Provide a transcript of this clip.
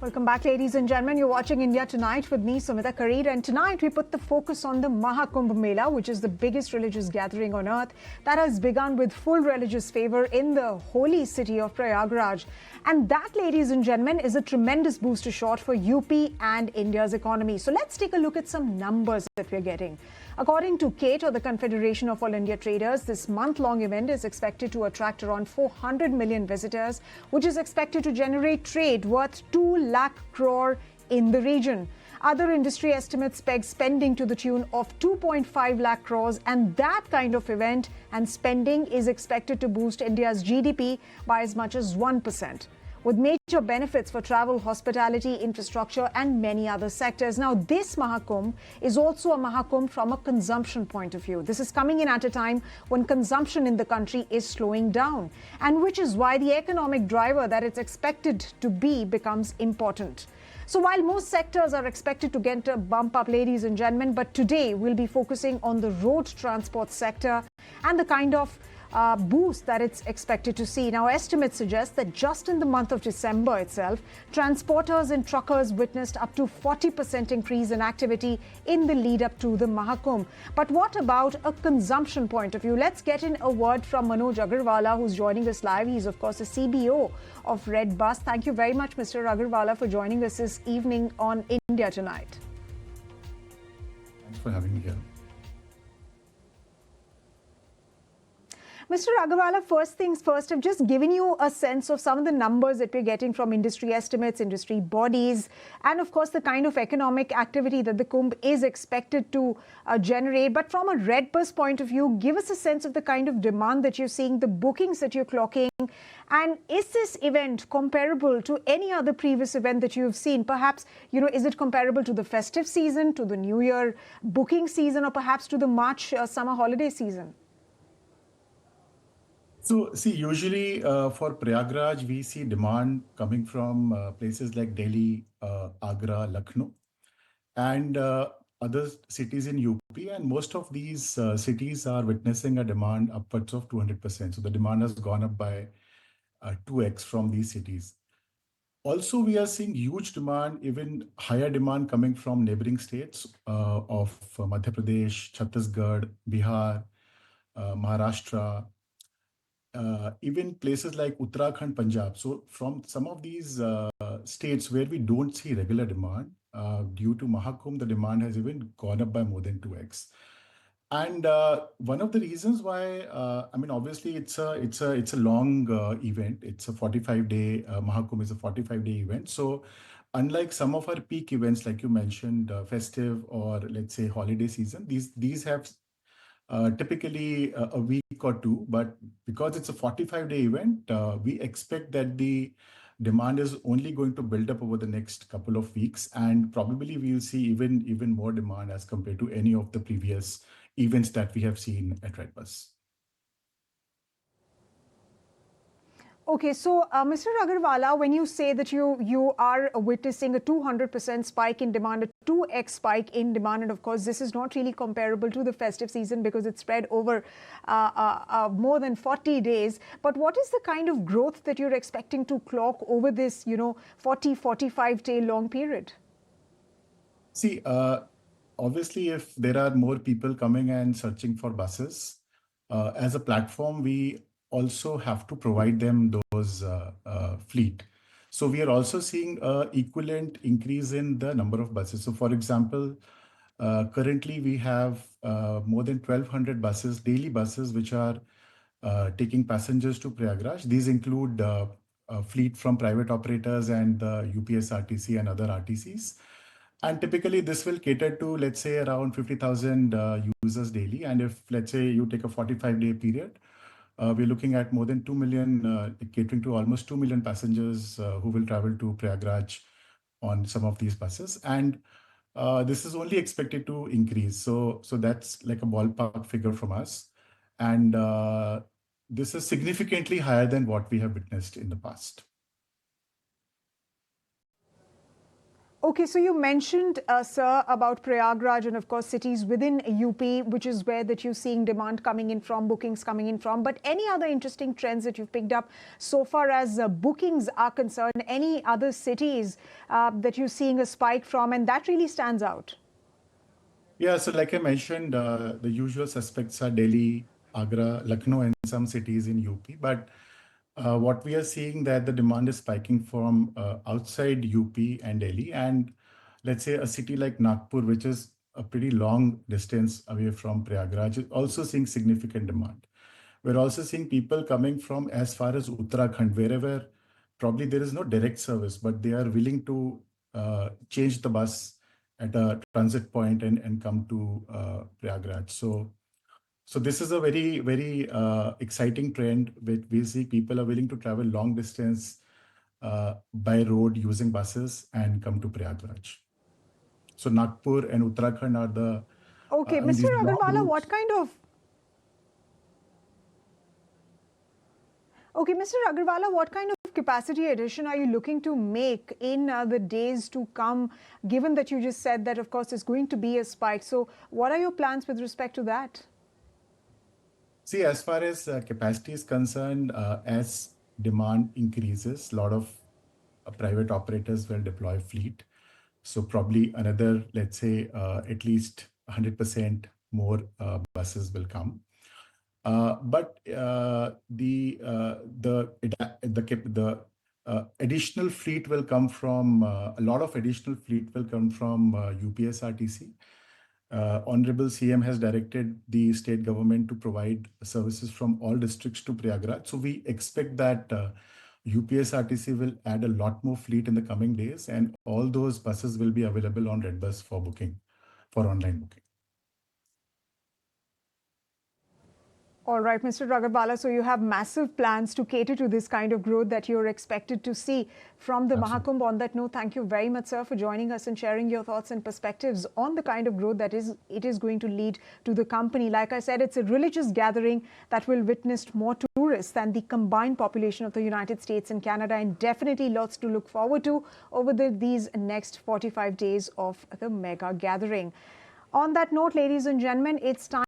Welcome back, ladies and gentlemen. You're watching India Tonight with me, Sumita, Kareer. And tonight we put the focus on the Mahakumbh Mela, which is the biggest religious gathering on earth that has begun with full religious favor in the holy city of Prayagraj. And that, ladies and gentlemen, is a tremendous booster shot for UP and India's economy. So let's take a look at some numbers that we're getting. According to CATE, or the Confederation of All India Traders, this month-long event is expected to attract around 400 million visitors, which is expected to generate trade worth 2 lakh crore in the region. Other industry estimates peg spending to the tune of 2.5 lakh crores, and that kind of event and spending is expected to boost India's GDP by as much as 1%. With major benefits for travel, hospitality, infrastructure and many other sectors. Now, this Mahakumbh is also a Mahakumbh from a consumption point of view. This is coming in at a time when consumption in the country is slowing down, and which is why the economic driver that it's expected to be becomes important. So while most sectors are expected to get a bump up, ladies and gentlemen, but today we'll be focusing on the road transport sector and the kind of boost that it's expected to see. Now, estimates suggest that just in the month of December itself, transporters and truckers witnessed up to 40% increase in activity in the lead up to the Mahakumbh. But what about a consumption point of view? Let's get in a word from Manoj Agarwala, who's joining us live. He's, of course, the CBO of Red Bus. Thank you very much, Mr. Agarwala, for joining us this evening on India Tonight. Thanks for having me here. Mr. Agarwala, first things first, I've just given you a sense of some of the numbers that we're getting from industry estimates, industry bodies, and of course the kind of economic activity that the Kumbh is expected to generate. But from a Red Bus point of view, give us a sense of the kind of demand that you're seeing, the bookings that you're clocking, and is this event comparable to any other previous event that you've seen? Perhaps, is it comparable to the festive season, to the New Year booking season, or perhaps to the March summer holiday season? So, see, usually for Prayagraj, we see demand coming from places like Delhi, Agra, Lucknow, and other cities in UP. And most of these cities are witnessing a demand upwards of 200%. So the demand has gone up by 2x from these cities. Also, we are seeing huge demand, even higher demand coming from neighboring states of Madhya Pradesh, Chhattisgarh, Bihar, Maharashtra, even places like Uttarakhand, Punjab. So from some of these states where we don't see regular demand, due to Mahakumbh, the demand has even gone up by more than 2x. And one of the reasons why, obviously it's a long event. It's a 45-day, Mahakumbh is a 45-day event. So unlike some of our peak events, like you mentioned, festive or let's say holiday season, these have typically a week or two, but because it's a 45-day event, we expect that the demand is only going to build up over the next couple of weeks, and probably we'll see even more demand as compared to any of the previous events that we have seen at Red Bus. Okay, so Mr. Agarwala, when you say that you are witnessing a 200% spike in demand, a 2x spike in demand, and of course this is not really comparable to the festive season because it's spread over more than 40 days. But what is the kind of growth that you're expecting to clock over this, 45-day long period? See, obviously, if there are more people coming and searching for buses, as a platform, we also have to provide them those fleet. So we are also seeing an equivalent increase in the number of buses. So for example, currently we have more than 1,200 buses, daily buses, which are taking passengers to Prayagraj. These include a fleet from private operators and the UPSRTC and other RTCs. And typically this will cater to, let's say, around 50,000 users daily. And if, let's say, you take a 45-day period, we're looking at more than 2 million, catering to almost 2 million passengers who will travel to Prayagraj on some of these buses. And this is only expected to increase. So that's like a ballpark figure from us. And this is significantly higher than what we have witnessed in the past. Okay, so you mentioned, sir, about Prayagraj and, of course, cities within UP, which is where that you're seeing demand coming in from, bookings coming in from. But any other interesting trends that you've picked up so far as bookings are concerned? Any other cities that you're seeing a spike from, and that really stands out? Yeah, so like I mentioned, the usual suspects are Delhi, Agra, Lucknow, and some cities in UP. But what we are seeing that the demand is spiking from outside UP and Delhi, and let's say a city like Nagpur, which is a pretty long distance away from Prayagraj, is also seeing significant demand. We're also seeing people coming from as far as Uttarakhand, wherever probably there is no direct service, but they are willing to change the bus at a transit point and come to Prayagraj. So this is a very, very exciting trend. We see people are willing to travel long distance by road using buses and come to Prayagraj. So Nagpur and Uttarakhand are the, Okay, I mean, Mr. these long Agarwala, routes. what kind of Okay, Mr. Agarwala, what kind of capacity addition are you looking to make in the days to come, given that you just said that, of course, there's going to be a spike? So what are your plans with respect to that? See, as far as capacity is concerned, as demand increases, a lot of private operators will deploy fleet. So probably another, let's say, at least 100% more buses will come. But the additional fleet will come from a lot of additional fleet will come from UPSRTC. Honorable CM has directed the state government to provide services from all districts to Prayagraj. So we expect that UPSRTC will add a lot more fleet in the coming days, and all those buses will be available on Redbus for booking, for online booking. All right, Mr. Agarwala, so you have massive plans to cater to this kind of growth that you're expected to see from the Absolutely. Mahakumbh. On that note, thank you very much, sir, for joining us and sharing your thoughts and perspectives on the kind of growth that it is going to lead to the company. Like I said, it's a religious gathering that will witness more tourists than the combined population of the United States and Canada, and definitely lots to look forward to over these next 45 days of the mega gathering. On that note, ladies and gentlemen, it's time